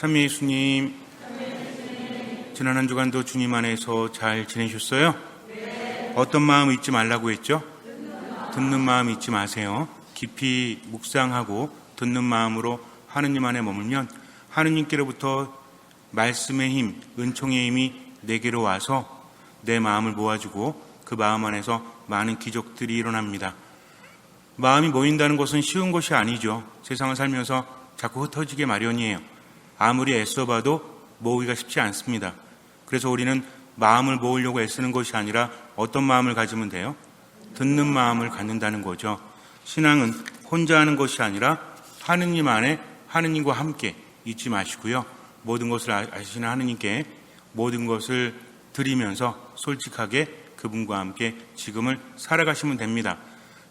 찬미 예수님, 지난 한 주간도 주님 안에서 잘 지내셨어요? 네. 어떤 마음 잊지 말라고 했죠? 듣는 마음 잊지 마세요. 깊이 묵상하고 듣는 마음으로 하느님 안에 머물면 하느님께로부터 말씀의 힘, 은총의 힘이 내게로 와서 내 마음을 모아주고 그 마음 안에서 많은 기적들이 일어납니다. 마음이 모인다는 것은 쉬운 것이 아니죠. 세상을 살면서 자꾸 흩어지게 마련이에요. 아무리 애써봐도 모으기가 쉽지 않습니다. 그래서 우리는 마음을 모으려고 애쓰는 것이 아니라 어떤 마음을 가지면 돼요? 듣는 마음을 갖는다는 거죠. 신앙은 혼자 하는 것이 아니라 하느님 안에 하느님과 함께 잊지 마시고요. 모든 것을 아시는 하느님께 모든 것을 드리면서 솔직하게 그분과 함께 지금을 살아가시면 됩니다.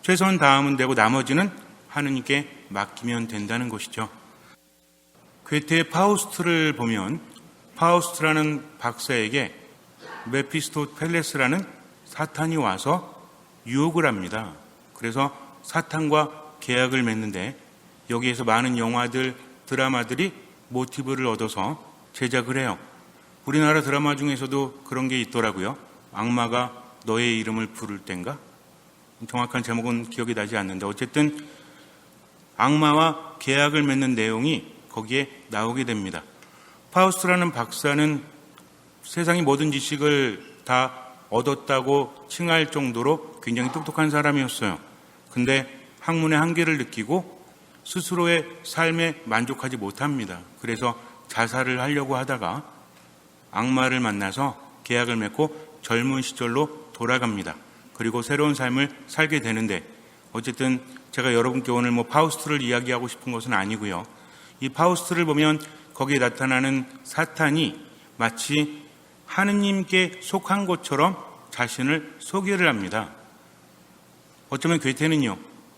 최선 다하면 되고 나머지는 하느님께 맡기면 된다는 것이죠. 괴테의 파우스트를 보면 파우스트라는 박사에게 메피스토펠레스라는 사탄이 와서 유혹을 합니다. 그래서 사탄과 계약을 맺는데 여기에서 많은 영화들, 드라마들이 모티브를 얻어서 제작을 해요. 우리나라 드라마 중에서도 그런 게 있더라고요. 악마가 너의 이름을 부를 땐가? 정확한 제목은 기억이 나지 않는데 어쨌든 악마와 계약을 맺는 내용이 거기에 나오게 됩니다. 파우스트라는 박사는 세상의 모든 지식을 다 얻었다고 칭할 정도로 굉장히 똑똑한 사람이었어요. 근데 학문의 한계를 느끼고 스스로의 삶에 만족하지 못합니다. 그래서 자살을 하려고 하다가 악마를 만나서 계약을 맺고 젊은 시절로 돌아갑니다. 그리고 새로운 삶을 살게 되는데 어쨌든 제가 여러분께 오늘 파우스트를 이야기하고 싶은 것은 아니고요. 이 파우스트를 보면 거기에 나타나는 사탄이 마치 하느님께 속한 것처럼 자신을 소개를 합니다. 어쩌면 괴테는요.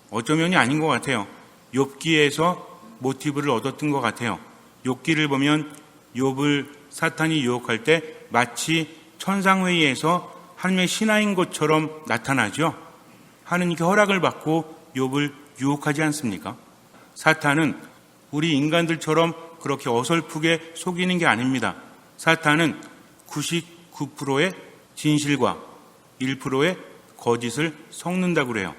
어쩌면이 아닌 것 같아요. 욥기에서 모티브를 얻었던 것 같아요. 욥기를 보면 욥을 사탄이 유혹할 때 마치 천상회의에서 하느님의 신하인 것처럼 나타나죠. 하느님께 허락을 받고 욥을 유혹하지 않습니까? 사탄은 우리 인간들처럼 그렇게 어설프게 속이는 게 아닙니다. 사탄은 99%의 진실과 1%의 거짓을 섞는다고 그래요.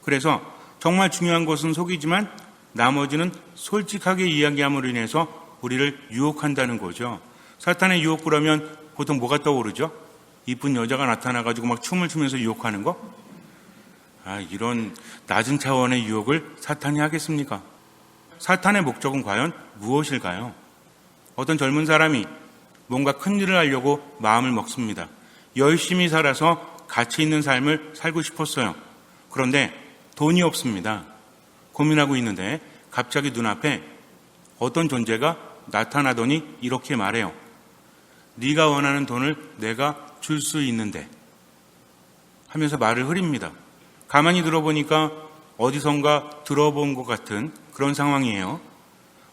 그래서 정말 중요한 것은 속이지만 나머지는 솔직하게 이야기함으로 인해서 우리를 유혹한다는 거죠. 사탄의 유혹구라면 보통 뭐가 떠오르죠? 이쁜 여자가 나타나가지고 막 춤을 추면서 유혹하는 거? 이런 낮은 차원의 유혹을 사탄이 하겠습니까? 사탄의 목적은 과연 무엇일까요? 어떤 젊은 사람이 뭔가 큰 일을 하려고 마음을 먹습니다. 열심히 살아서 가치 있는 삶을 살고 싶었어요. 그런데 돈이 없습니다. 고민하고 있는데 갑자기 눈앞에 어떤 존재가 나타나더니 이렇게 말해요. 네가 원하는 돈을 내가 줄 수 있는데 하면서 말을 흐립니다. 가만히 들어보니까 어디선가 들어본 것 같은 그런 상황이에요.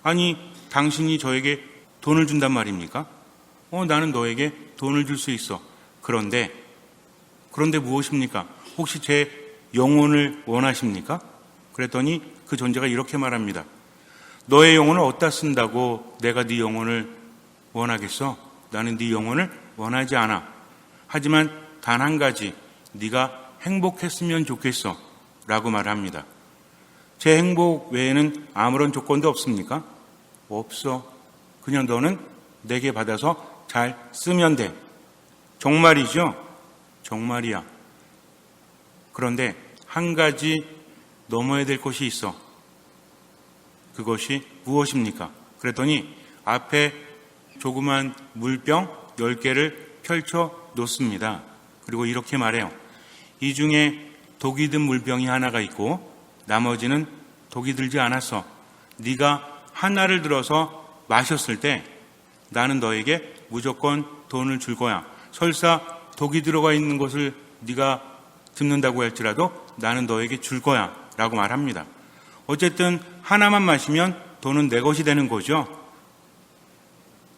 아니, 당신이 저에게 돈을 준단 말입니까? 나는 너에게 돈을 줄 수 있어. 그런데 무엇입니까? 혹시 제 영혼을 원하십니까? 그랬더니 그 존재가 이렇게 말합니다. 너의 영혼을 어디다 쓴다고 내가 네 영혼을 원하겠어? 나는 네 영혼을 원하지 않아. 하지만 단 한 가지, 네가 행복했으면 좋겠어 라고 말합니다. 제 행복 외에는 아무런 조건도 없습니까? 없어. 그냥 너는 내게 받아서 잘 쓰면 돼. 정말이죠? 정말이야. 그런데 한 가지 넘어야 될 것이 있어. 그것이 무엇입니까? 그랬더니 앞에 조그만 물병 10개를 펼쳐 놓습니다. 그리고 이렇게 말해요. 이 중에 독이 든 물병이 하나가 있고 나머지는 독이 들지 않았어. 네가 하나를 들어서 마셨을 때 나는 너에게 무조건 돈을 줄 거야. 설사 독이 들어가 있는 것을 네가 듣는다고 할지라도 나는 너에게 줄 거야 라고 말합니다. 어쨌든 하나만 마시면 돈은 내 것이 되는 거죠.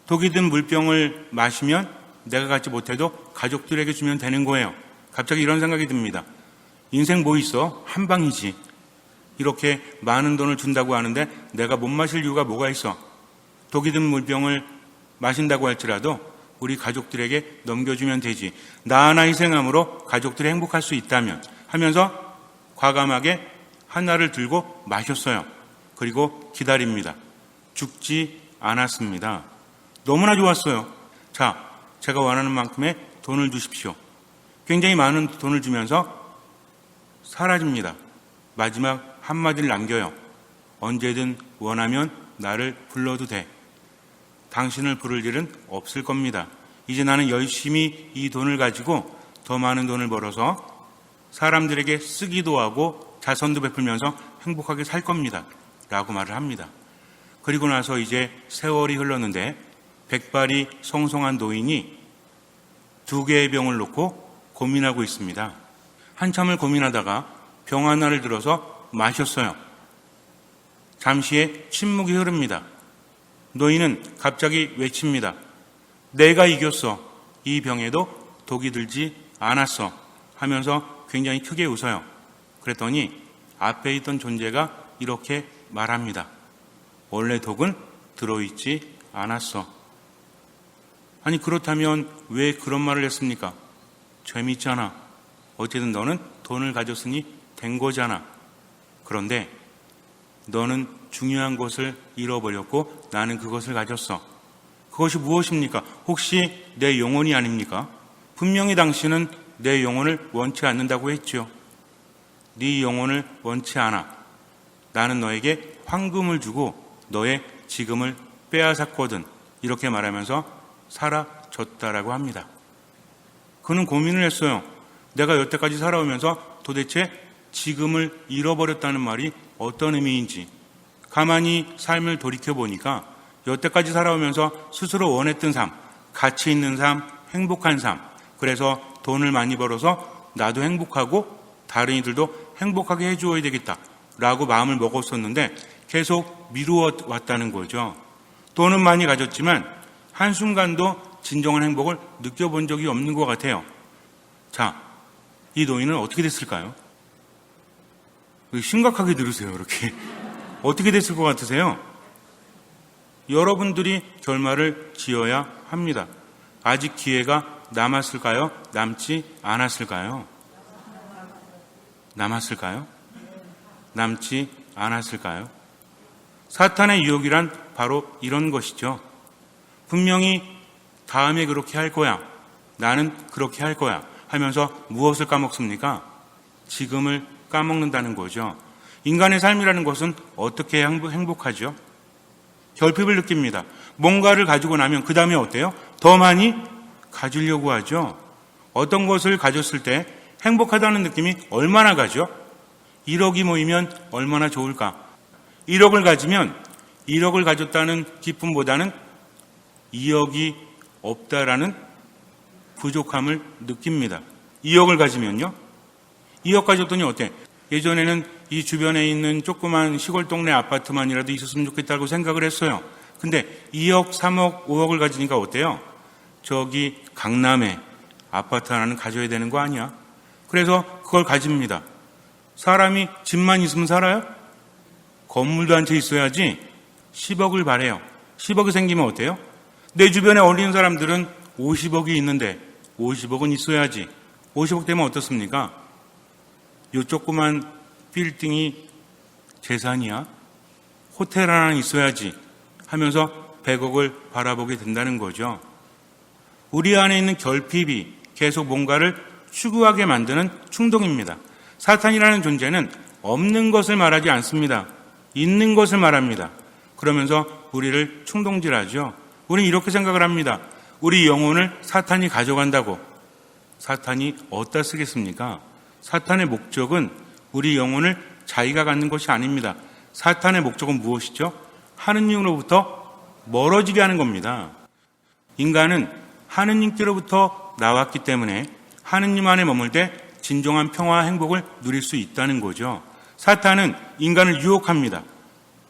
독이 든 물병을 마시면 내가 갖지 못해도 가족들에게 주면 되는 거예요. 갑자기 이런 생각이 듭니다. 인생 뭐 있어? 한 방이지. 이렇게 많은 돈을 준다고 하는데 내가 못 마실 이유가 뭐가 있어? 독이 든 물병을 마신다고 할지라도 우리 가족들에게 넘겨주면 되지. 나 하나 희생함으로 가족들이 행복할 수 있다면 하면서 과감하게 하나를 들고 마셨어요. 그리고 기다립니다. 죽지 않았습니다. 너무나 좋았어요. 자, 제가 원하는 만큼의 돈을 주십시오. 굉장히 많은 돈을 주면서 사라집니다. 마지막 한마디를 남겨요. 언제든 원하면 나를 불러도 돼. 당신을 부를 일은 없을 겁니다. 이제 나는 열심히 이 돈을 가지고 더 많은 돈을 벌어서 사람들에게 쓰기도 하고 자선도 베풀면서 행복하게 살 겁니다. 라고 말을 합니다. 그리고 나서 이제 세월이 흘렀는데 백발이 성성한 노인이 2개의 병을 놓고 고민하고 있습니다. 한참을 고민하다가 병 하나를 들어서 마셨어요. 잠시에 침묵이 흐릅니다. 노인은 갑자기 외칩니다. 내가 이겼어. 이 병에도 독이 들지 않았어. 하면서 굉장히 크게 웃어요. 그랬더니 앞에 있던 존재가 이렇게 말합니다. 원래 독은 들어있지 않았어. 아니 그렇다면 왜 그런 말을 했습니까? 재밌잖아. 어쨌든 너는 돈을 가졌으니 된 거잖아. 그런데 너는 중요한 것을 잃어버렸고 나는 그것을 가졌어. 그것이 무엇입니까? 혹시 내 영혼이 아닙니까? 분명히 당신은 내 영혼을 원치 않는다고 했죠. 네 영혼을 원치 않아. 나는 너에게 황금을 주고 너의 지금을 빼앗았거든. 이렇게 말하면서 사라졌다라고 합니다. 그는 고민을 했어요. 내가 여태까지 살아오면서 도대체 지금을 잃어버렸다는 말이 어떤 의미인지. 가만히 삶을 돌이켜보니까 여태까지 살아오면서 스스로 원했던 삶, 가치 있는 삶, 행복한 삶. 그래서 돈을 많이 벌어서 나도 행복하고 다른 이들도 행복하게 해주어야 되겠다 라고 마음을 먹었었는데 계속 미루어 왔다는 거죠. 돈은 많이 가졌지만 한순간도 진정한 행복을 느껴본 적이 없는 것 같아요. 자, 이 노인은 어떻게 됐을까요? 심각하게 들으세요, 이렇게. 어떻게 됐을 것 같으세요? 여러분들이 결말을 지어야 합니다. 아직 기회가 남았을까요? 남지 않았을까요? 남았을까요? 남지 않았을까요? 사탄의 유혹이란 바로 이런 것이죠. 분명히 다음에 그렇게 할 거야. 나는 그렇게 할 거야. 하면서 무엇을 까먹습니까? 지금을 까먹는다는 거죠. 인간의 삶이라는 것은 어떻게 행복하죠? 결핍을 느낍니다. 뭔가를 가지고 나면 그 다음에 어때요? 더 많이 가지려고 하죠. 어떤 것을 가졌을 때 행복하다는 느낌이 얼마나 가죠? 1억이 모이면 얼마나 좋을까? 1억을 가지면 1억을 가졌다는 기쁨보다는 2억이 없다라는 부족함을 느낍니다. 2억을 가지면요? 2억 가졌더니 어때? 예전에는 이 주변에 있는 조그만 시골 동네 아파트만이라도 있었으면 좋겠다고 생각을 했어요. 근데 2억, 3억, 5억을 가지니까 어때요? 저기 강남에 아파트 하나는 가져야 되는 거 아니야? 그래서 그걸 가집니다. 사람이 집만 있으면 살아요? 건물도 한 채 있어야지 10억을 바래요. 10억이 생기면 어때요? 내 주변에 어울리는 사람들은 50억이 있는데 50억은 있어야지. 50억 되면 어떻습니까? 요 조그만 빌딩이 재산이야? 호텔 하나 있어야지 하면서 100억을 바라보게 된다는 거죠. 우리 안에 있는 결핍이 계속 뭔가를 추구하게 만드는 충동입니다. 사탄이라는 존재는 없는 것을 말하지 않습니다. 있는 것을 말합니다. 그러면서 우리를 충동질하죠. 우리는 이렇게 생각을 합니다. 우리 영혼을 사탄이 가져간다고. 사탄이 어디다 쓰겠습니까? 사탄의 목적은 우리 영혼을 자기가 갖는 것이 아닙니다. 사탄의 목적은 무엇이죠? 하느님으로부터 멀어지게 하는 겁니다. 인간은 하느님께로부터 나왔기 때문에 하느님 안에 머물 때 진정한 평화와 행복을 누릴 수 있다는 거죠. 사탄은 인간을 유혹합니다.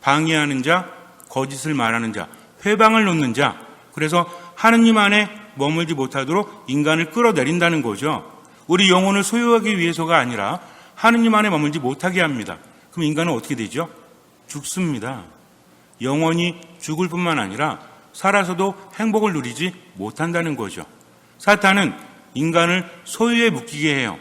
방해하는 자, 거짓을 말하는 자, 회방을 놓는 자. 그래서 하느님 안에 머물지 못하도록 인간을 끌어내린다는 거죠. 우리 영혼을 소유하기 위해서가 아니라 하느님 안에 머물지 못하게 합니다. 그럼 인간은 어떻게 되죠? 죽습니다. 영원히 죽을 뿐만 아니라 살아서도 행복을 누리지 못한다는 거죠. 사탄은 인간을 소유에 묶이게 해요.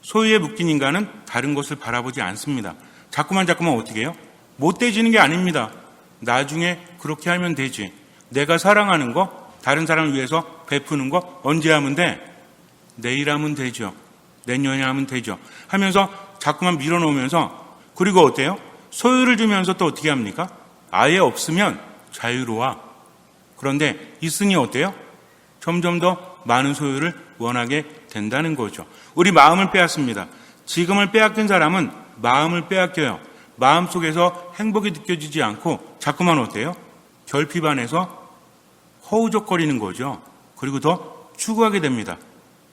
소유에 묶인 인간은 다른 것을 바라보지 않습니다. 자꾸만 어떻게 해요? 못돼지는 게 아닙니다. 나중에 그렇게 하면 되지. 내가 사랑하는 거, 다른 사람을 위해서 베푸는 거 언제 하면 돼? 내일 하면 되죠. 내년에 하면 되죠. 하면서 자꾸만 밀어놓으면서, 그리고 어때요? 소유를 주면서 또 어떻게 합니까? 아예 없으면 자유로워. 그런데 있으니 어때요? 점점 더 많은 소유를 원하게 된다는 거죠. 우리 마음을 빼앗습니다. 지금을 빼앗긴 사람은 마음을 빼앗겨요. 마음속에서 행복이 느껴지지 않고 자꾸만 어때요? 결핍안에서 허우적거리는 거죠. 그리고 더 추구하게 됩니다.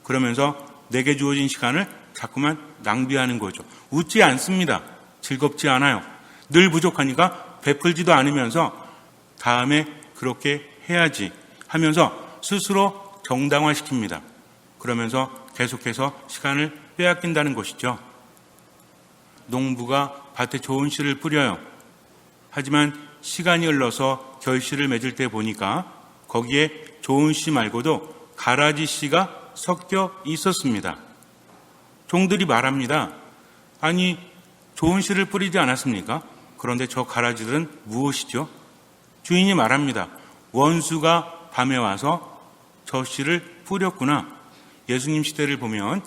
그러면서 내게 주어진 시간을 자꾸만 낭비하는 거죠. 웃지 않습니다. 즐겁지 않아요. 늘 부족하니까 베풀지도 않으면서 다음에 그렇게 해야지 하면서 스스로 정당화시킵니다. 그러면서 계속해서 시간을 빼앗긴다는 것이죠. 농부가 밭에 좋은 씨를 뿌려요. 하지만 시간이 흘러서 결실을 맺을 때 보니까 거기에 좋은 씨 말고도 가라지 씨가 섞여 있었습니다. 종들이 말합니다. 아니, 좋은 씨를 뿌리지 않았습니까? 그런데 저 가라지들은 무엇이죠? 주인이 말합니다. 원수가 밤에 와서 저 씨를 뿌렸구나. 예수님 시대를 보면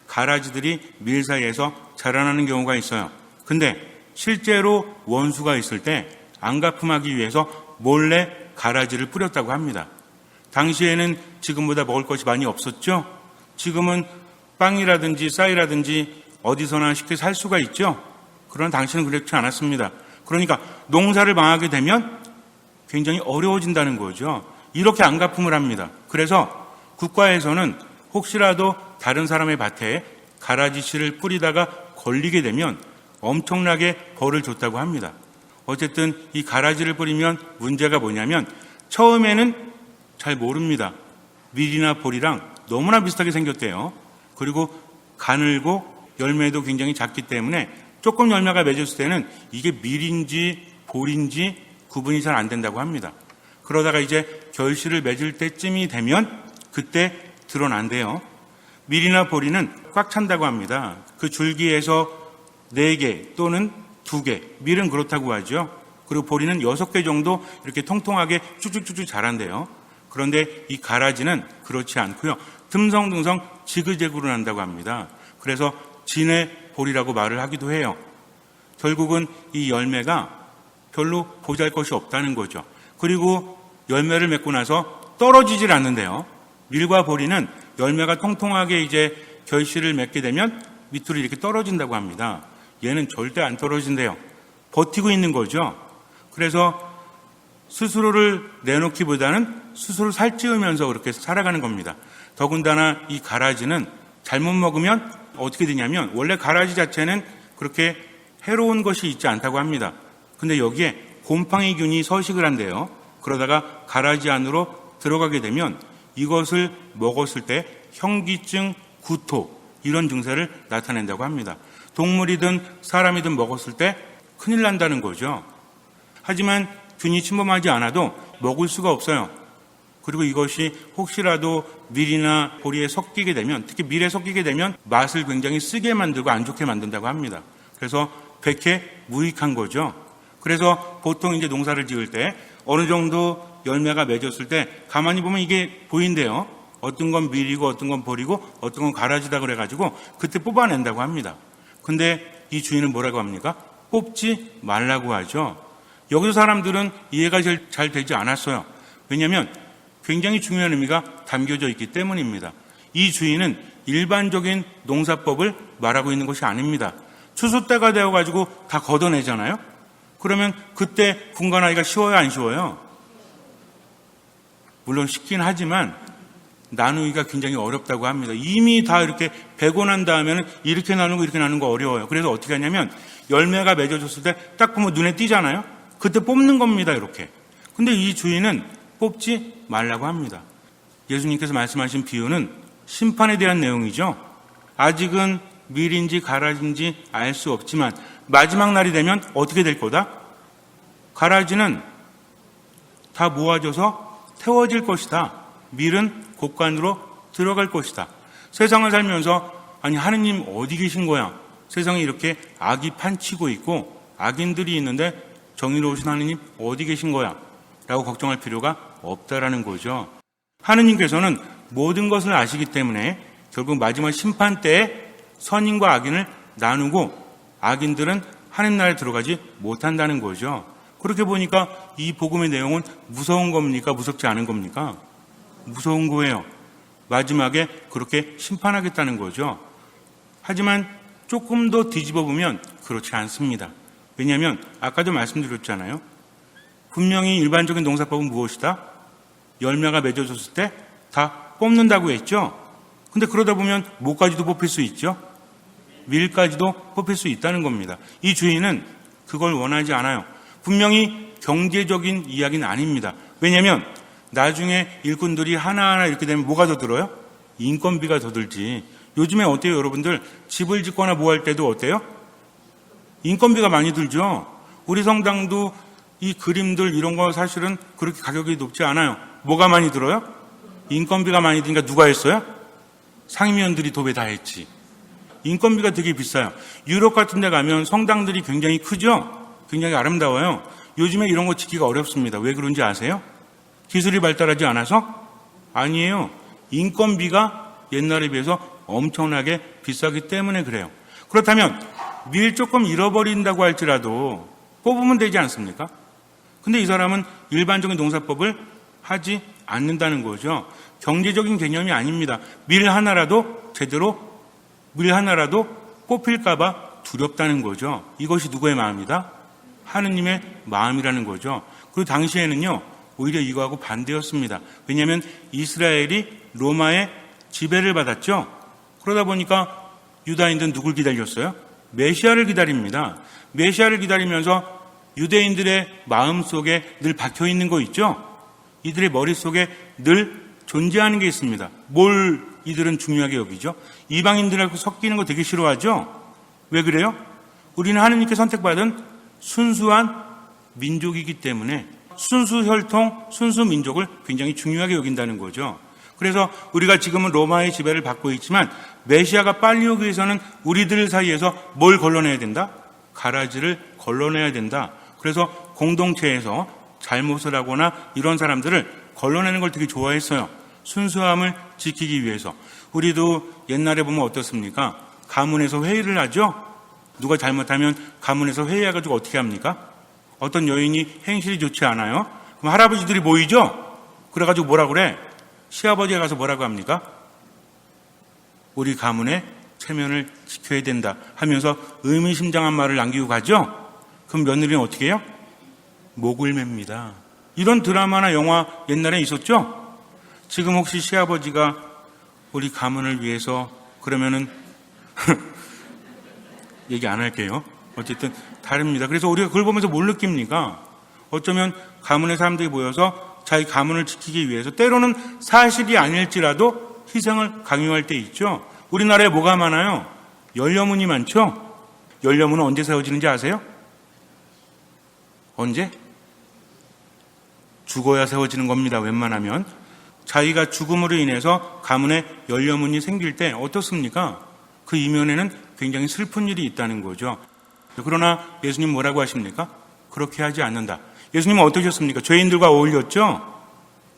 가라지들이 밀 사이에서 자라나는 경우가 있어요. 근데 실제로 원수가 있을 때 안가품하기 위해서 몰래 가라지를 뿌렸다고 합니다. 당시에는 지금보다 먹을 것이 많이 없었죠. 지금은 빵이라든지 쌀이라든지 어디서나 쉽게 살 수가 있죠. 그러나 당시는 그렇지 않았습니다. 그러니까 농사를 망하게 되면 굉장히 어려워진다는 거죠. 이렇게 안가품을 합니다. 그래서 국가에서는 혹시라도 다른 사람의 밭에 가라지 씨를 뿌리다가 걸리게 되면 엄청나게 벌을 줬다고 합니다. 어쨌든 이 가라지를 뿌리면 문제가 뭐냐면 처음에는 잘 모릅니다. 밀이나 보리랑 너무나 비슷하게 생겼대요. 그리고 가늘고 열매도 굉장히 작기 때문에 조금 열매가 맺었을 때는 이게 밀인지 보리인지 구분이 잘 안 된다고 합니다. 그러다가 이제 결실을 맺을 때쯤이 되면 그때 드러난대요. 밀이나 보리는 꽉 찬다고 합니다. 그 줄기에서 4개 또는 2개, 밀은 그렇다고 하죠. 그리고 보리는 6개 정도 이렇게 통통하게 쭉쭉쭉쭉 자란대요. 그런데 이 가라지는 그렇지 않고요. 듬성듬성 지그재그로 난다고 합니다. 그래서 진해 보리라고 말을 하기도 해요. 결국은 이 열매가 별로 보잘것이 없다는 거죠. 그리고 열매를 맺고 나서 떨어지질 않는데요. 밀과 보리는 열매가 통통하게 이제 결실을 맺게 되면 밑으로 이렇게 떨어진다고 합니다. 얘는 절대 안 떨어진대요. 버티고 있는 거죠. 그래서 스스로를 내놓기보다는 스스로 살찌우면서 그렇게 살아가는 겁니다. 더군다나 이 가라지는 잘못 먹으면 어떻게 되냐면 원래 가라지 자체는 그렇게 해로운 것이 있지 않다고 합니다. 근데 여기에 곰팡이균이 서식을 한대요. 그러다가 가라지 안으로 들어가게 되면 이것을 먹었을 때 현기증, 구토 이런 증세를 나타낸다고 합니다. 동물이든 사람이든 먹었을 때 큰일 난다는 거죠. 하지만 균이 침범하지 않아도 먹을 수가 없어요. 그리고 이것이 혹시라도 밀이나 보리에 섞이게 되면, 특히 밀에 섞이게 되면 맛을 굉장히 쓰게 만들고 안 좋게 만든다고 합니다. 그래서 백해무익한 거죠. 그래서 보통 이제 농사를 지을 때 어느 정도 열매가 맺었을 때 가만히 보면 이게 보인대요. 어떤 건 밀이고 어떤 건 보리고 어떤 건 가라지다 그래가지고 그때 뽑아낸다고 합니다. 근데 이 주인은 뭐라고 합니까? 뽑지 말라고 하죠. 여기서 사람들은 이해가 잘 되지 않았어요. 왜냐하면 굉장히 중요한 의미가 담겨져 있기 때문입니다. 이 주인은 일반적인 농사법을 말하고 있는 것이 아닙니다. 추수 때가 되어가지고 다 걷어내잖아요. 그러면 그때 분간하기가 쉬워요, 안 쉬워요? 물론 쉽긴 하지만 나누기가 굉장히 어렵다고 합니다. 이미 다 이렇게 베고 난 다음에는 이렇게 나누고 이렇게 나누는 거 어려워요. 그래서 어떻게 하냐면 열매가 맺어졌을 때 딱 보면 눈에 띄잖아요. 그때 뽑는 겁니다, 이렇게. 근데 이 주인은 뽑지 말라고 합니다. 예수님께서 말씀하신 비유는 심판에 대한 내용이죠. 아직은 밀인지 가라지인지 알 수 없지만 마지막 날이 되면 어떻게 될 거다? 가라지는 다 모아져서 태워질 것이다. 밀은 곡간으로 들어갈 것이다. 세상을 살면서 아니 하느님 어디 계신 거야? 세상에 이렇게 악이 판치고 있고 악인들이 있는데 정의로우신 하느님 어디 계신 거야? 라고 걱정할 필요가 없다라는 거죠. 하느님께서는 모든 것을 아시기 때문에 결국 마지막 심판 때에 선인과 악인을 나누고 악인들은 하느님 나라에 들어가지 못한다는 거죠. 그렇게 보니까 이 복음의 내용은 무서운 겁니까? 무섭지 않은 겁니까? 무서운 거예요. 마지막에 그렇게 심판하겠다는 거죠. 하지만 조금 더 뒤집어 보면 그렇지 않습니다. 왜냐하면 아까도 말씀드렸잖아요. 분명히 일반적인 농사법은 무엇이다? 열매가 맺어졌을 때 다 뽑는다고 했죠. 근데 그러다 보면 뭐까지도 뽑힐 수 있죠? 밀까지도 뽑힐 수 있다는 겁니다. 이 주인은 그걸 원하지 않아요. 분명히 경제적인 이야기는 아닙니다. 왜냐하면 나중에 일꾼들이 하나하나 이렇게 되면 뭐가 더 들어요? 인건비가 더 들지. 요즘에 어때요, 여러분들? 집을 짓거나 뭐 할 때도 어때요? 인건비가 많이 들죠. 우리 성당도 이 그림들 이런 거 사실은 그렇게 가격이 높지 않아요. 뭐가 많이 들어요? 인건비가 많이 드니까 누가 했어요? 상임위원들이 도배 다 했지. 인건비가 되게 비싸요. 유럽 같은 데 가면 성당들이 굉장히 크죠? 굉장히 아름다워요. 요즘에 이런 거 짓기가 어렵습니다. 왜 그런지 아세요? 기술이 발달하지 않아서? 아니에요. 인건비가 옛날에 비해서 엄청나게 비싸기 때문에 그래요. 그렇다면 밀 조금 잃어버린다고 할지라도 뽑으면 되지 않습니까? 근데 이 사람은 일반적인 농사법을 하지 않는다는 거죠. 경제적인 개념이 아닙니다. 밀 하나라도 뽑힐까봐 두렵다는 거죠. 이것이 누구의 마음이다? 하느님의 마음이라는 거죠. 그리고 당시에는요, 오히려 이거하고 반대였습니다. 왜냐하면 이스라엘이 로마의 지배를 받았죠. 그러다 보니까 유다인들은 누굴 기다렸어요? 메시아를 기다립니다. 메시아를 기다리면서 유대인들의 마음속에 늘 박혀있는 거 있죠? 이들의 머릿속에 늘 존재하는 게 있습니다. 뭘 이들은 중요하게 여기죠? 이방인들하고 섞이는 거 되게 싫어하죠? 왜 그래요? 우리는 하느님께 선택받은 순수한 민족이기 때문에 순수 혈통, 순수 민족을 굉장히 중요하게 여긴다는 거죠. 그래서 우리가 지금은 로마의 지배를 받고 있지만 메시아가 빨리 오기 위해서는 우리들 사이에서 뭘 걸러내야 된다? 가라지를 걸러내야 된다. 그래서 공동체에서 잘못을 하거나 이런 사람들을 걸러내는 걸 되게 좋아했어요. 순수함을 지키기 위해서. 우리도 옛날에 보면 어떻습니까? 가문에서 회의를 하죠? 누가 잘못하면 가문에서 회의해가지고 어떻게 합니까? 어떤 여인이 행실이 좋지 않아요? 그럼 할아버지들이 모이죠? 그래가지고 뭐라 그래? 시아버지가 가서 뭐라고 합니까? 우리 가문의 체면을 지켜야 된다 하면서 의미심장한 말을 남기고 가죠? 그럼 며느리는 어떻게 해요? 목을 맵니다. 이런 드라마나 영화 옛날에 있었죠? 지금 혹시 시아버지가 우리 가문을 위해서 그러면은 얘기 안 할게요. 어쨌든 다릅니다. 그래서 우리가 그걸 보면서 뭘 느낍니까? 어쩌면 가문의 사람들이 모여서 자기 가문을 지키기 위해서 때로는 사실이 아닐지라도 희생을 강요할 때 있죠. 우리나라에 뭐가 많아요? 연료문이 많죠? 연료문은 언제 세워지는지 아세요? 언제? 죽어야 세워지는 겁니다. 웬만하면. 자기가 죽음으로 인해서 가문에 연료문이 생길 때 어떻습니까? 그 이면에는 굉장히 슬픈 일이 있다는 거죠. 그러나 예수님 뭐라고 하십니까? 그렇게 하지 않는다. 예수님은 어떠셨습니까? 죄인들과 어울렸죠?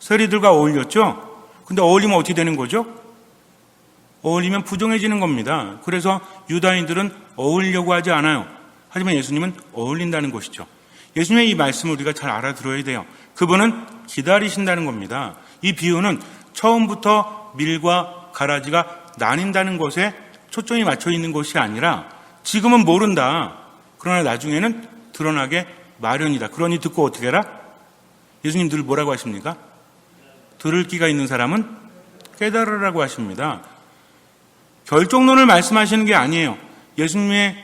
세리들과 어울렸죠? 근데 어울리면 어떻게 되는 거죠? 어울리면 부정해지는 겁니다. 그래서 유다인들은 어울리려고 하지 않아요. 하지만 예수님은 어울린다는 것이죠. 예수님의 이 말씀을 우리가 잘 알아들어야 돼요. 그분은 기다리신다는 겁니다. 이 비유는 처음부터 밀과 가라지가 나뉜다는 것에 초점이 맞춰 있는 것이 아니라 지금은 모른다. 그러나 나중에는 드러나게 마련이다. 그러니 듣고 어떻게 해라? 예수님 늘 뭐라고 하십니까? 들을 귀가 있는 사람은 깨달으라고 하십니다. 결정론을 말씀하시는 게 아니에요. 예수님의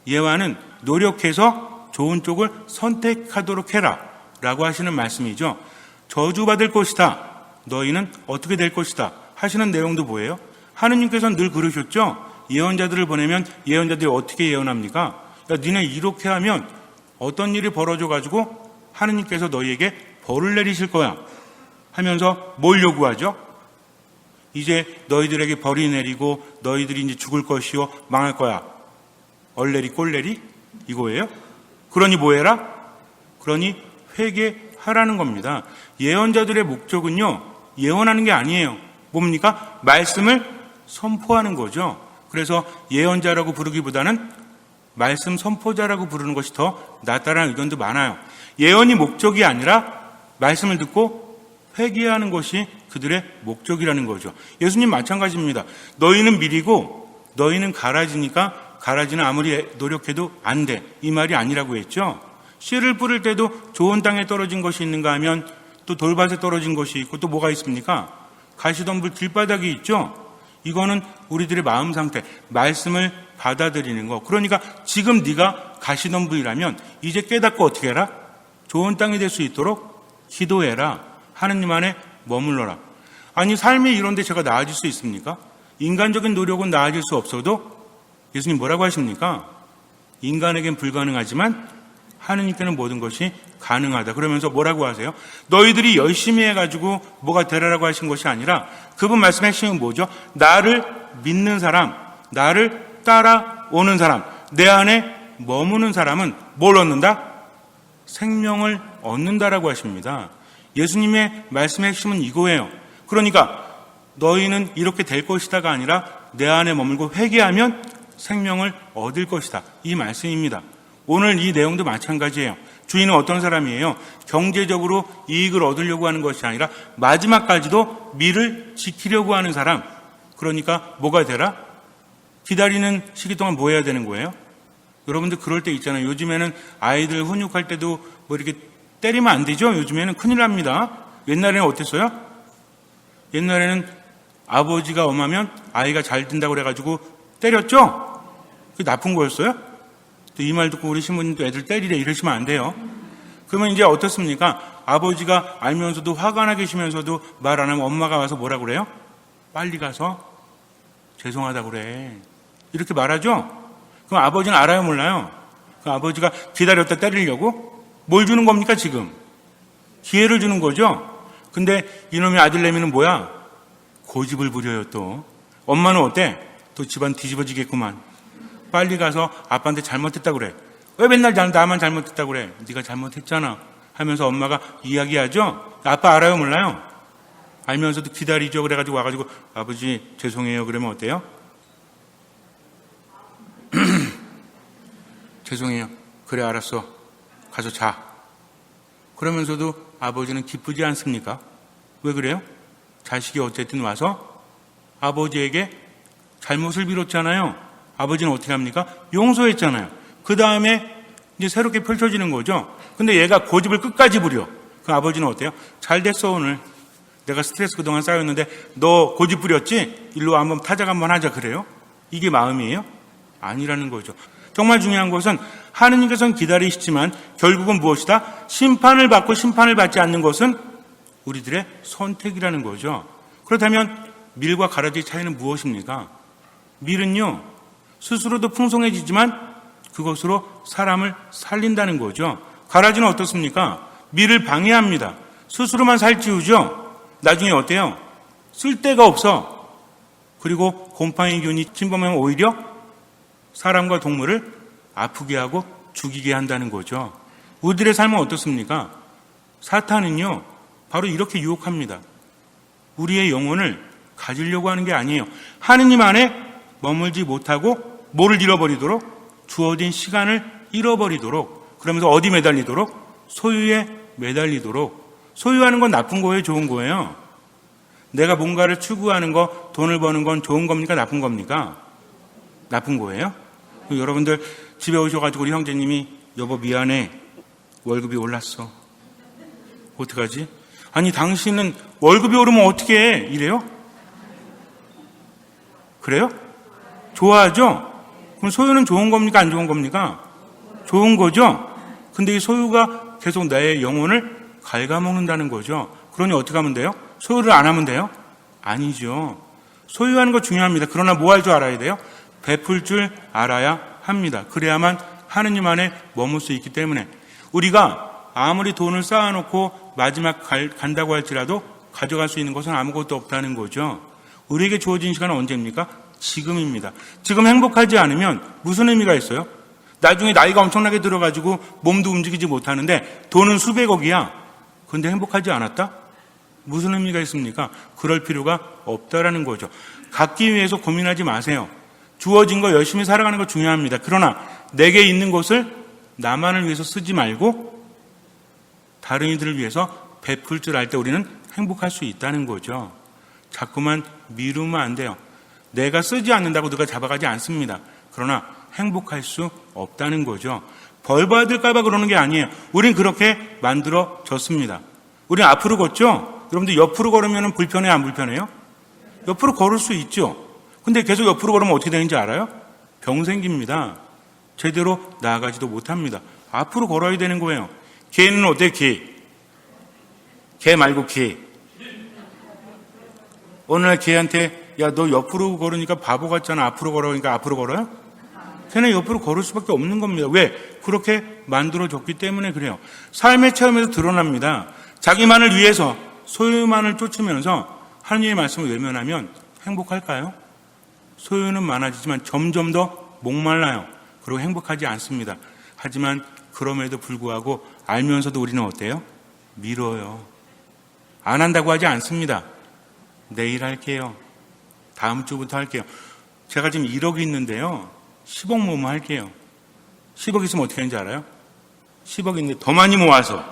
예화는 노력해서 좋은 쪽을 선택하도록 해라 라고 하시는 말씀이죠. 저주받을 것이다. 너희는 어떻게 될 것이다. 하시는 내용도 뭐예요? 하느님께서는 늘 그러셨죠. 예언자들을 보내면 예언자들이 어떻게 예언합니까? 야, 니네 이렇게 하면 어떤 일이 벌어져 가지고 하느님께서 너희에게 벌을 내리실 거야 하면서 뭘 요구하죠? 이제 너희들에게 벌이 내리고 너희들이 이제 죽을 것이요 망할 거야. 얼레리 꼴레리 이거예요? 그러니 뭐해라? 그러니 회개하라는 겁니다. 예언자들의 목적은요, 예언하는 게 아니에요. 뭡니까? 말씀을 선포하는 거죠. 그래서 예언자라고 부르기보다는 말씀 선포자라고 부르는 것이 더 낫다라는 의견도 많아요. 예언이 목적이 아니라 말씀을 듣고 회개하는 것이 그들의 목적이라는 거죠. 예수님 마찬가지입니다. 너희는 밀이고 너희는 가라지니까 가라지는 아무리 노력해도 안 돼. 이 말이 아니라고 했죠. 씨를 뿌릴 때도 좋은 땅에 떨어진 것이 있는가 하면 또 돌밭에 떨어진 것이 있고 또 뭐가 있습니까? 가시덤불 길바닥이 있죠. 이거는 우리들의 마음 상태, 말씀을 받아들이는 거. 그러니까 지금 네가 가시덤불이라면 이제 깨닫고 어떻게 해라? 좋은 땅이 될 수 있도록 기도해라. 하느님 안에 머물러라. 아니 삶이 이런데 제가 나아질 수 있습니까? 인간적인 노력은 나아질 수 없어도 예수님 뭐라고 하십니까? 인간에겐 불가능하지만 하느님께는 모든 것이 가능하다. 그러면서 뭐라고 하세요? 너희들이 열심히 해가지고 뭐가 되라라고 하신 것이 아니라 그분 말씀의 핵심은 뭐죠? 나를 믿는 사람, 나를 따라오는 사람, 내 안에 머무는 사람은 뭘 얻는다? 생명을 얻는다라고 하십니다. 예수님의 말씀의 핵심은 이거예요. 그러니까 너희는 이렇게 될 것이다가 아니라 내 안에 머물고 회개하면 생명을 얻을 것이다. 이 말씀입니다. 오늘 이 내용도 마찬가지예요. 주인은 어떤 사람이에요? 경제적으로 이익을 얻으려고 하는 것이 아니라 마지막까지도 미를 지키려고 하는 사람. 그러니까 뭐가 되라? 기다리는 시기 동안 뭐 해야 되는 거예요? 여러분들 그럴 때 있잖아요. 요즘에는 아이들 훈육할 때도 뭐 이렇게 때리면 안 되죠? 요즘에는 큰일 납니다. 옛날에는 어땠어요? 옛날에는 아버지가 엄하면 아이가 잘 된다고 그래가지고 때렸죠? 그게 나쁜 거였어요? 이 말 듣고 우리 신부님도 애들 때리래 이러시면 안 돼요. 그러면 이제 어떻습니까? 아버지가 알면서도 화가 나 계시면서도 말 안 하면 엄마가 와서 뭐라 그래요? 빨리 가서 죄송하다 그래. 이렇게 말하죠? 그럼 아버지는 알아요 몰라요? 그럼 아버지가 기다렸다 때리려고? 뭘 주는 겁니까 지금? 기회를 주는 거죠? 근데 이놈의 아들내미는 뭐야? 고집을 부려요 또. 엄마는 어때? 또 집안 뒤집어지겠구만. 빨리 가서 아빠한테 잘못했다고 그래. 왜 맨날 나만 잘못했다고 그래? 네가 잘못했잖아 하면서 엄마가 이야기하죠. 아빠 알아요 몰라요? 알면서도 기다리죠. 그래가지고 와가지고 아버지 죄송해요 그러면 어때요? 죄송해요. 그래 알았어. 가서 자. 그러면서도 아버지는 기쁘지 않습니까? 왜 그래요? 자식이 어쨌든 와서 아버지에게 잘못을 빌었잖아요. 아버지는 어떻게 합니까? 용서했잖아요. 그 다음에 이제 새롭게 펼쳐지는 거죠. 근데 얘가 고집을 끝까지 부려. 그 아버지는 어때요? 잘 됐어 오늘. 내가 스트레스 그동안 쌓였는데 너 고집 부렸지? 일로 한번 타작 한번 하자 그래요? 이게 마음이에요? 아니라는 거죠. 정말 중요한 것은 하느님께서는 기다리시지만 결국은 무엇이다? 심판을 받고 심판을 받지 않는 것은 우리들의 선택이라는 거죠. 그렇다면 밀과 가라지의 차이는 무엇입니까? 밀은요 스스로도 풍성해지지만 그것으로 사람을 살린다는 거죠. 가라지는 어떻습니까? 밀을 방해합니다. 스스로만 살찌우죠. 나중에 어때요? 쓸데가 없어. 그리고 곰팡이균이 침범하면 오히려 사람과 동물을 아프게 하고 죽이게 한다는 거죠. 우리들의 삶은 어떻습니까? 사탄은요 바로 이렇게 유혹합니다. 우리의 영혼을 가지려고 하는 게 아니에요. 하느님 안에 머물지 못하고 뭐를 잃어버리도록? 주어진 시간을 잃어버리도록. 그러면서 어디 매달리도록? 소유에 매달리도록. 소유하는 건 나쁜 거예요? 좋은 거예요? 내가 뭔가를 추구하는 거, 돈을 버는 건 좋은 겁니까? 나쁜 겁니까? 나쁜 거예요? 여러분들 집에 오셔가지고 우리 형제님이 여보 미안해. 월급이 올랐어. 어떡하지? 아니 당신은 월급이 오르면 어떻게 해? 이래요? 그래요? 좋아하죠? 그럼 소유는 좋은 겁니까? 안 좋은 겁니까? 좋은 거죠? 근데 이 소유가 계속 나의 영혼을 갉아먹는다는 거죠. 그러니 어떻게 하면 돼요? 소유를 안 하면 돼요? 아니죠. 소유하는 거 중요합니다. 그러나 뭐 할 줄 알아야 돼요? 베풀 줄 알아야 합니다. 그래야만 하느님 안에 머물 수 있기 때문에 우리가 아무리 돈을 쌓아놓고 마지막 간다고 할지라도 가져갈 수 있는 것은 아무것도 없다는 거죠. 우리에게 주어진 시간은 언제입니까? 지금입니다. 지금 행복하지 않으면 무슨 의미가 있어요? 나중에 나이가 엄청나게 들어가지고 몸도 움직이지 못하는데 돈은 수백억이야. 근데 행복하지 않았다? 무슨 의미가 있습니까? 그럴 필요가 없다라는 거죠. 갖기 위해서 고민하지 마세요. 주어진 거 열심히 살아가는 거 중요합니다. 그러나 내게 있는 것을 나만을 위해서 쓰지 말고 다른 이들을 위해서 베풀 줄 알 때 우리는 행복할 수 있다는 거죠. 자꾸만 미루면 안 돼요. 내가 쓰지 않는다고 누가 잡아가지 않습니다. 그러나 행복할 수 없다는 거죠. 벌 받을까 봐 그러는 게 아니에요. 우린 그렇게 만들어졌습니다. 우린 앞으로 걷죠? 여러분들 옆으로 걸으면 불편해요, 안 불편해요? 옆으로 걸을 수 있죠. 근데 계속 옆으로 걸으면 어떻게 되는지 알아요? 병 생깁니다. 제대로 나아가지도 못합니다. 앞으로 걸어야 되는 거예요. 개는 어때? 개 말고 개. 어느 날 개한테 야, 너 옆으로 걸으니까 바보 같잖아. 앞으로 걸으니까 앞으로 걸어요? 걔는 옆으로 걸을 수밖에 없는 겁니다. 왜? 그렇게 만들어졌기 때문에 그래요. 삶의 체험에서 드러납니다. 자기만을 위해서 소유만을 쫓으면서 하나님의 말씀을 외면하면 행복할까요? 소유는 많아지지만 점점 더 목말라요. 그리고 행복하지 않습니다. 하지만 그럼에도 불구하고 알면서도 우리는 어때요? 미뤄요. 안 한다고 하지 않습니다. 내일 할게요. 다음 주부터 할게요. 제가 지금 1억이 있는데요. 10억 모으면 할게요. 10억 있으면 어떻게 하는지 알아요? 10억 있는데 더 많이 모아서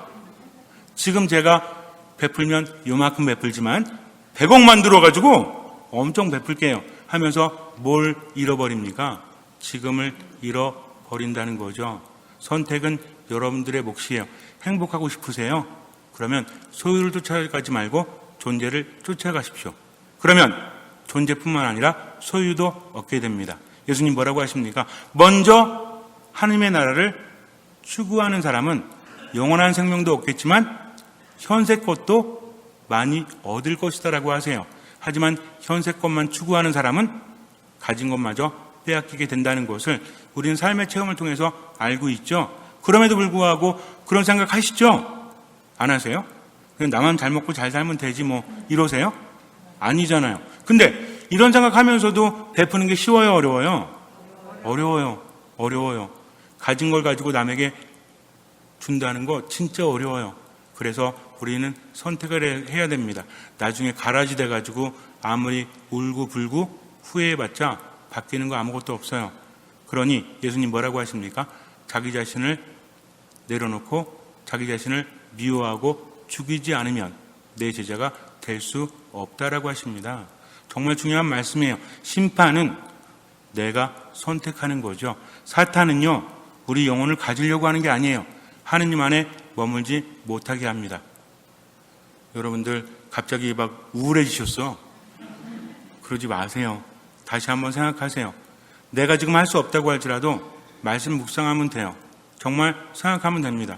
지금 제가 베풀면 요만큼 베풀지만 100억 만들어가지고 엄청 베풀게요 하면서 뭘 잃어버립니까? 지금을 잃어버린다는 거죠. 선택은 여러분들의 몫이에요. 행복하고 싶으세요? 그러면 소유를 쫓아가지 말고 존재를 쫓아가십시오. 그러면 존재뿐만 아니라 소유도 얻게 됩니다. 예수님 뭐라고 하십니까? 먼저 하나님의 나라를 추구하는 사람은 영원한 생명도 얻겠지만 현세 것도 많이 얻을 것이다라고 하세요. 하지만 현세 것만 추구하는 사람은 가진 것마저 빼앗기게 된다는 것을 우리는 삶의 체험을 통해서 알고 있죠. 그럼에도 불구하고 그런 생각 하시죠? 안 하세요? 그냥 나만 잘 먹고 잘 살면 되지 뭐 이러세요? 아니잖아요. 근데 이런 생각하면서도 베푸는 게 쉬워요? 어려워요? 어려워요. 가진 걸 가지고 남에게 준다는 거 진짜 어려워요. 그래서 우리는 선택을 해야 됩니다. 나중에 가라지 돼가지고 아무리 울고 불고 후회해봤자 바뀌는 거 아무것도 없어요. 그러니 예수님 뭐라고 하십니까? 자기 자신을 내려놓고 자기 자신을 미워하고 죽이지 않으면 내 제자가 될 수 없다라고 하십니다. 정말 중요한 말씀이에요. 심판은 내가 선택하는 거죠. 사탄은요, 우리 영혼을 가지려고 하는 게 아니에요. 하느님 안에 머물지 못하게 합니다. 여러분들 갑자기 막 우울해지셨어. 그러지 마세요. 다시 한번 생각하세요. 내가 지금 할 수 없다고 할지라도 말씀 묵상하면 돼요. 정말 생각하면 됩니다.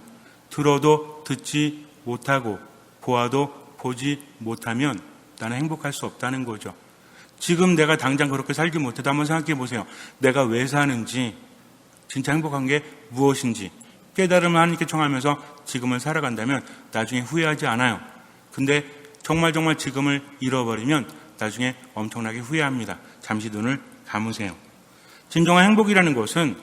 들어도 듣지 못하고 보아도 보지 못하면 나는 행복할 수 없다는 거죠. 지금 내가 당장 그렇게 살지 못해도 한번 생각해 보세요. 내가 왜 사는지, 진짜 행복한 게 무엇인지 깨달음을 하나님께 청하면서 지금을 살아간다면 나중에 후회하지 않아요. 근데 정말 지금을 잃어버리면 나중에 엄청나게 후회합니다. 잠시 눈을 감으세요. 진정한 행복이라는 것은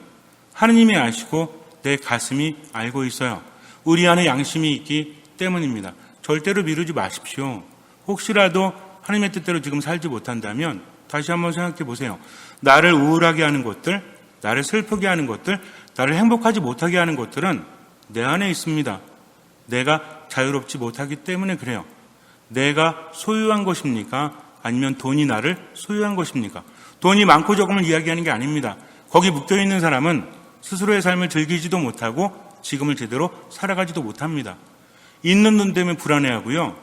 하느님이 아시고 내 가슴이 알고 있어요. 우리 안에 양심이 있기 때문입니다. 절대로 미루지 마십시오. 혹시라도 하나님의 뜻대로 지금 살지 못한다면 다시 한번 생각해 보세요. 나를 우울하게 하는 것들, 나를 슬프게 하는 것들, 나를 행복하지 못하게 하는 것들은 내 안에 있습니다. 내가 자유롭지 못하기 때문에 그래요. 내가 소유한 것입니까? 아니면 돈이 나를 소유한 것입니까? 돈이 많고 적음을 이야기하는 게 아닙니다. 거기 묶여있는 사람은 스스로의 삶을 즐기지도 못하고 지금을 제대로 살아가지도 못합니다. 있는 돈 때문에 불안해하고요.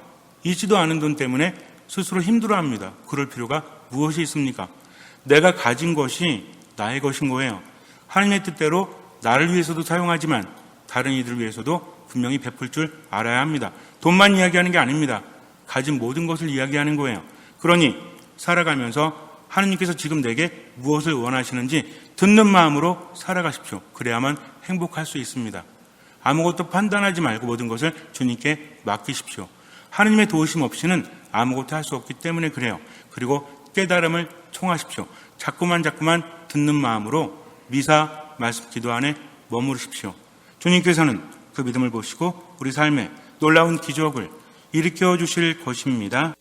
있지도 않은 돈 때문에 스스로 힘들어합니다. 그럴 필요가 무엇이 있습니까? 내가 가진 것이 나의 것인 거예요. 하나님의 뜻대로 나를 위해서도 사용하지만 다른 이들을 위해서도 분명히 베풀 줄 알아야 합니다. 돈만 이야기하는 게 아닙니다. 가진 모든 것을 이야기하는 거예요. 그러니 살아가면서 하나님께서 지금 내게 무엇을 원하시는지 듣는 마음으로 살아가십시오. 그래야만 행복할 수 있습니다. 아무것도 판단하지 말고 모든 것을 주님께 맡기십시오. 하느님의 도우심 없이는 아무것도 할 수 없기 때문에 그래요. 그리고 깨달음을 청하십시오. 자꾸만 듣는 마음으로 미사 말씀 기도 안에 머무르십시오. 주님께서는 그 믿음을 보시고 우리 삶에 놀라운 기적을 일으켜 주실 것입니다.